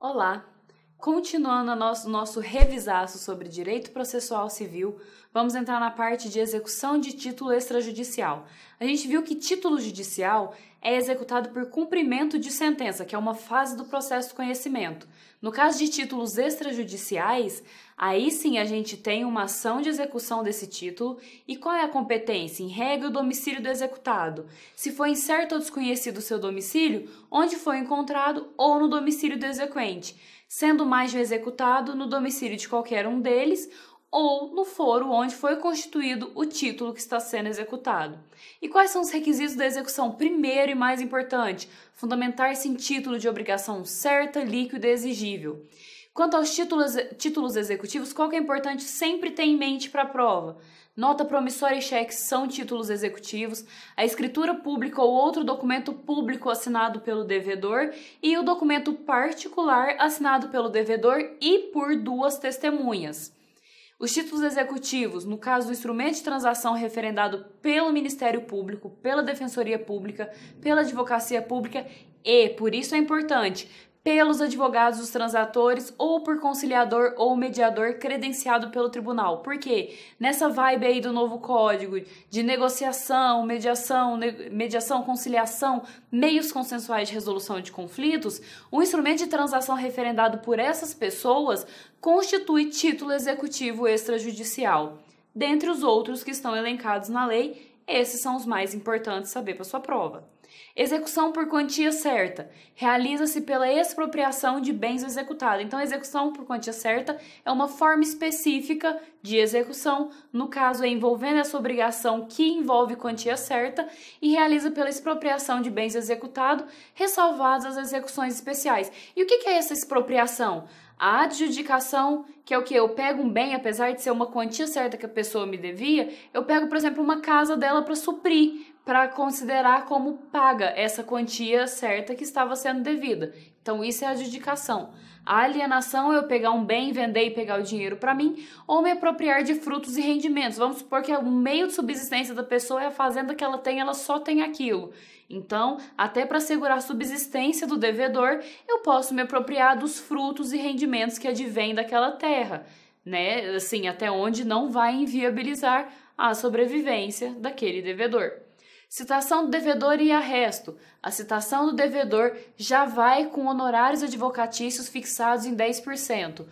Olá! Continuando nosso revisaço sobre direito processual civil, vamos entrar na parte de execução de título extrajudicial. A gente viu que título judicial é executado por cumprimento de sentença, que é uma fase do processo de conhecimento. No caso de títulos extrajudiciais, aí sim a gente tem uma ação de execução desse título. E qual é a competência? Em regra, o domicílio do executado. Se foi incerto ou desconhecido o seu domicílio, onde foi encontrado ou no domicílio do exequente, sendo mais de um executado no domicílio de qualquer um deles ou no foro onde foi constituído o título que está sendo executado. E quais são os requisitos da execução? Primeiro e mais importante, fundamentar-se em título de obrigação certa, líquida e exigível. Quanto aos títulos executivos, qual que é importante sempre ter em mente para a prova? Nota promissória e cheque são títulos executivos, a escritura pública ou outro documento público assinado pelo devedor e o documento particular assinado pelo devedor e por duas testemunhas. Os títulos executivos, no caso do instrumento de transação referendado pelo Ministério Público, pela Defensoria Pública, pela Advocacia Pública e, por isso é importante, pelos advogados dos transatores ou por conciliador ou mediador credenciado pelo tribunal. Por quê? Nessa vibe aí do novo código de negociação, mediação, conciliação, meios consensuais de resolução de conflitos, o instrumento de transação referendado por essas pessoas constitui título executivo extrajudicial. Dentre os outros que estão elencados na lei, esses são os mais importantes saber para sua prova. Execução por quantia certa. Realiza-se pela expropriação de bens executados. Então, a execução por quantia certa é uma forma específica de execução, no caso, envolvendo essa obrigação que envolve quantia certa e realiza pela expropriação de bens executados, ressalvadas as execuções especiais. E o que é essa expropriação? A adjudicação, que é o que? Eu pego um bem, apesar de ser uma quantia certa que a pessoa me devia, eu pego, por exemplo, uma casa dela para suprir, para considerar como paga essa quantia certa que estava sendo devida. Então, isso é adjudicação. A alienação é eu pegar um bem, vender e pegar o dinheiro para mim, ou me apropriar de frutos e rendimentos. Vamos supor que o meio de subsistência da pessoa é a fazenda que ela tem, ela só tem aquilo. Então, até para assegurar a subsistência do devedor, eu posso me apropriar dos frutos e rendimentos que advêm daquela terra, né? Assim, até onde não vai inviabilizar a sobrevivência daquele devedor. Citação do devedor e arresto. A citação do devedor já vai com honorários advocatícios fixados em 10%.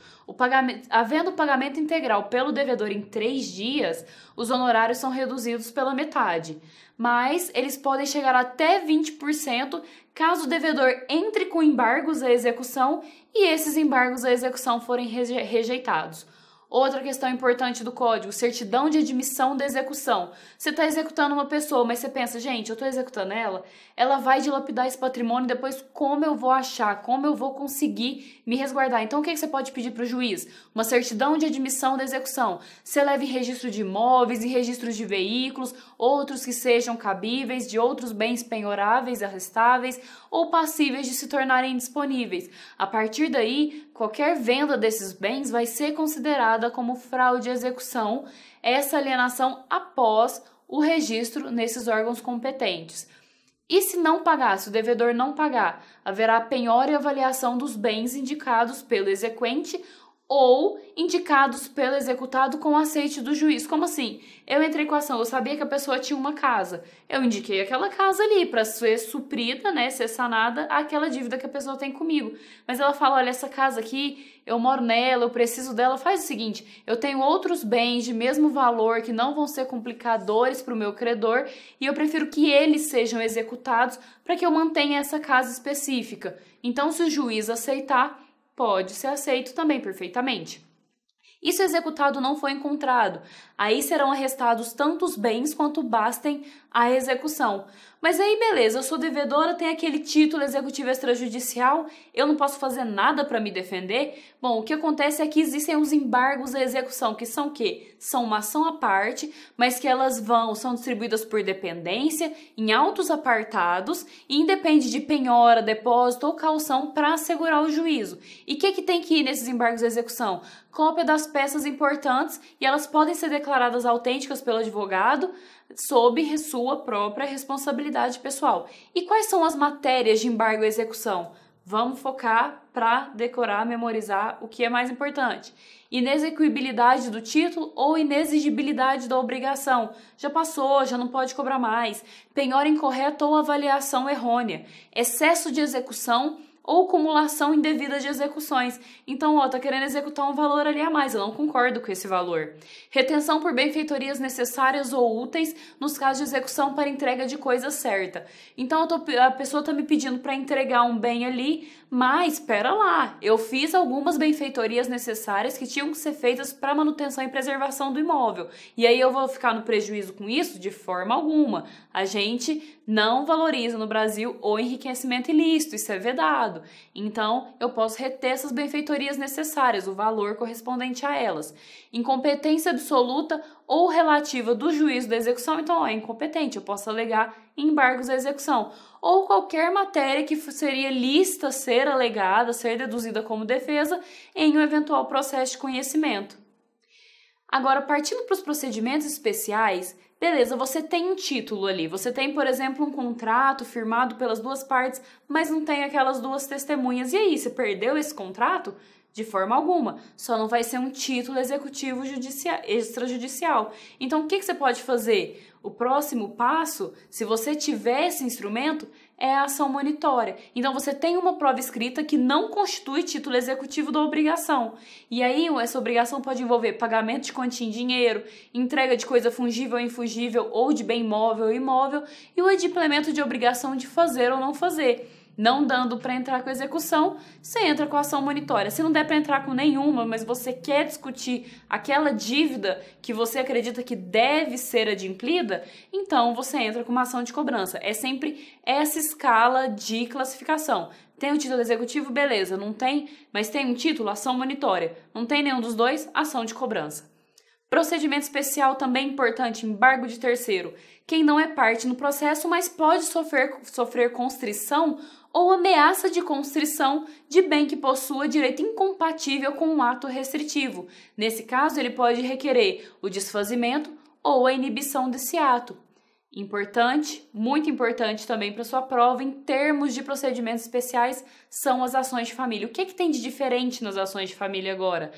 Havendo pagamento integral pelo devedor em 3 dias, os honorários são reduzidos pela metade. Mas eles podem chegar até 20% caso o devedor entre com embargos à execução e esses embargos à execução forem rejeitados. Outra questão importante do código, certidão de admissão da execução. Você está executando uma pessoa, mas você pensa, gente, eu estou executando ela vai dilapidar esse patrimônio, depois como eu vou achar, como eu vou conseguir me resguardar? Então, o que você pode pedir para o juiz? Uma certidão de admissão da execução. Você leva em registro de imóveis, em registros de veículos, outros que sejam cabíveis, de outros bens penhoráveis, arrestáveis ou passíveis de se tornarem indisponíveis. A partir daí, qualquer venda desses bens vai ser considerada como fraude à execução, essa alienação após o registro nesses órgãos competentes. E se não pagar, se o devedor não pagar, haverá penhora e avaliação dos bens indicados pelo exequente ou indicados pelo executado com aceite do juiz. Como assim? Eu entrei com a ação, eu sabia que a pessoa tinha uma casa. Eu indiquei aquela casa ali para ser suprida, né, ser sanada aquela dívida que a pessoa tem comigo. Mas ela fala, olha, essa casa aqui, eu moro nela, eu preciso dela. Faz o seguinte, eu tenho outros bens de mesmo valor que não vão ser complicadores para o meu credor e eu prefiro que eles sejam executados para que eu mantenha essa casa específica. Então, se o juiz aceitar, pode ser aceito também perfeitamente. E se o executado não foi encontrado? Aí serão arrestados tanto os bens quanto bastem a execução. Mas aí beleza, eu sou devedora, tenho aquele título executivo extrajudicial, eu não posso fazer nada para me defender? Bom, o que acontece é que existem os embargos à execução, que são o quê? São uma ação à parte, mas que elas são distribuídas por dependência, em autos apartados, e independe de penhora, depósito ou caução para assegurar o juízo. E o que tem que ir nesses embargos à execução? Cópia das peças importantes e elas podem ser declaradas autênticas pelo advogado sob sua própria responsabilidade pessoal. E quais são as matérias de embargo à execução? Vamos focar para decorar, memorizar o que é mais importante. Inexequibilidade do título ou inexigibilidade da obrigação. Já passou, já não pode cobrar mais. Penhora incorreta ou avaliação errônea. Excesso de execução ou cumulação indevida de execuções. Então, tá querendo executar um valor ali a mais, eu não concordo com esse valor. Retenção por benfeitorias necessárias ou úteis nos casos de execução para entrega de coisa certa. Então, a pessoa tá me pedindo para entregar um bem ali, mas espera lá, eu fiz algumas benfeitorias necessárias que tinham que ser feitas para manutenção e preservação do imóvel. E aí eu vou ficar no prejuízo com isso? De forma alguma. A gente não valoriza no Brasil o enriquecimento ilícito, isso é vedado. Então, eu posso reter essas benfeitorias necessárias, o valor correspondente a elas. Incompetência absoluta ou relativa do juízo da execução, então é incompetente, eu posso alegar embargos à execução. Ou qualquer matéria que seria lícita ser alegada, ser deduzida como defesa em um eventual processo de conhecimento. Agora, partindo para os procedimentos especiais, beleza, você tem um título ali, você tem, por exemplo, um contrato firmado pelas duas partes, mas não tem aquelas duas testemunhas. E aí, você perdeu esse contrato? De forma alguma, só não vai ser um título executivo extrajudicial. Então, o que você pode fazer? O próximo passo, se você tiver esse instrumento, é a ação monitória. Então, você tem uma prova escrita que não constitui título executivo da obrigação. E aí, essa obrigação pode envolver pagamento de quantia em dinheiro, entrega de coisa fungível ou infungível, ou de bem móvel ou imóvel, e o adimplemento de obrigação de fazer ou não fazer. Não dando para entrar com a execução, você entra com a ação monitória. Se não der para entrar com nenhuma, mas você quer discutir aquela dívida que você acredita que deve ser adimplida, então você entra com uma ação de cobrança. É sempre essa escala de classificação. Tem o título executivo, beleza. Não tem, mas tem um título, ação monitória. Não tem nenhum dos dois, ação de cobrança. Procedimento especial também importante, embargo de terceiro. Quem não é parte no processo, mas pode sofrer constrição ou ameaça de constrição de bem que possua direito incompatível com um ato restritivo. Nesse caso, ele pode requerer o desfazimento ou a inibição desse ato. Importante, muito importante também para sua prova, em termos de procedimentos especiais, são as ações de família. O que tem de diferente nas ações de família agora?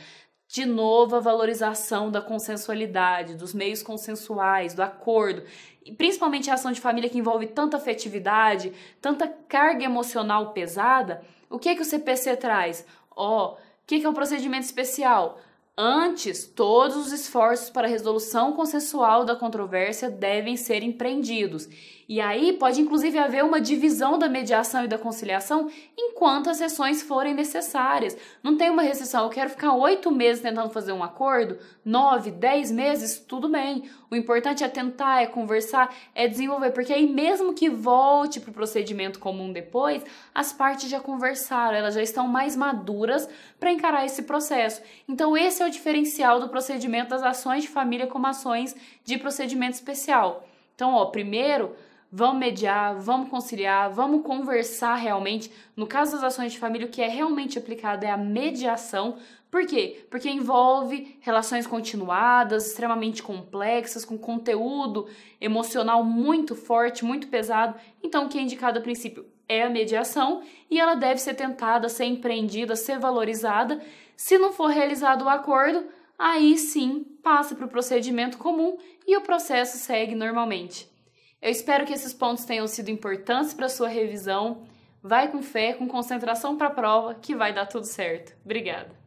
De novo, a valorização da consensualidade, dos meios consensuais, do acordo, e principalmente a ação de família que envolve tanta afetividade, tanta carga emocional pesada. O que o CPC traz? O que é um procedimento especial? Antes, todos os esforços para a resolução consensual da controvérsia devem ser empreendidos. E aí pode inclusive haver uma divisão da mediação e da conciliação enquanto as sessões forem necessárias. Não tem uma restrição, eu quero ficar 8 meses tentando fazer um acordo, 9, 10 meses, tudo bem. O importante é tentar, é conversar, é desenvolver, porque aí mesmo que volte para o procedimento comum depois, as partes já conversaram, elas já estão mais maduras para encarar esse processo. Então esse é o diferencial do procedimento das ações de família como ações de procedimento especial. Então, primeiro, vamos mediar, vamos conciliar, vamos conversar realmente. No caso das ações de família, o que é realmente aplicado é a mediação. Por quê? Porque envolve relações continuadas, extremamente complexas, com conteúdo emocional muito forte, muito pesado. Então, o que é indicado a princípio é a mediação e ela deve ser tentada, ser empreendida, ser valorizada. Se não for realizado o acordo, aí sim passa para o procedimento comum e o processo segue normalmente. Eu espero que esses pontos tenham sido importantes para a sua revisão. Vai com fé, com concentração para a prova, que vai dar tudo certo. Obrigada!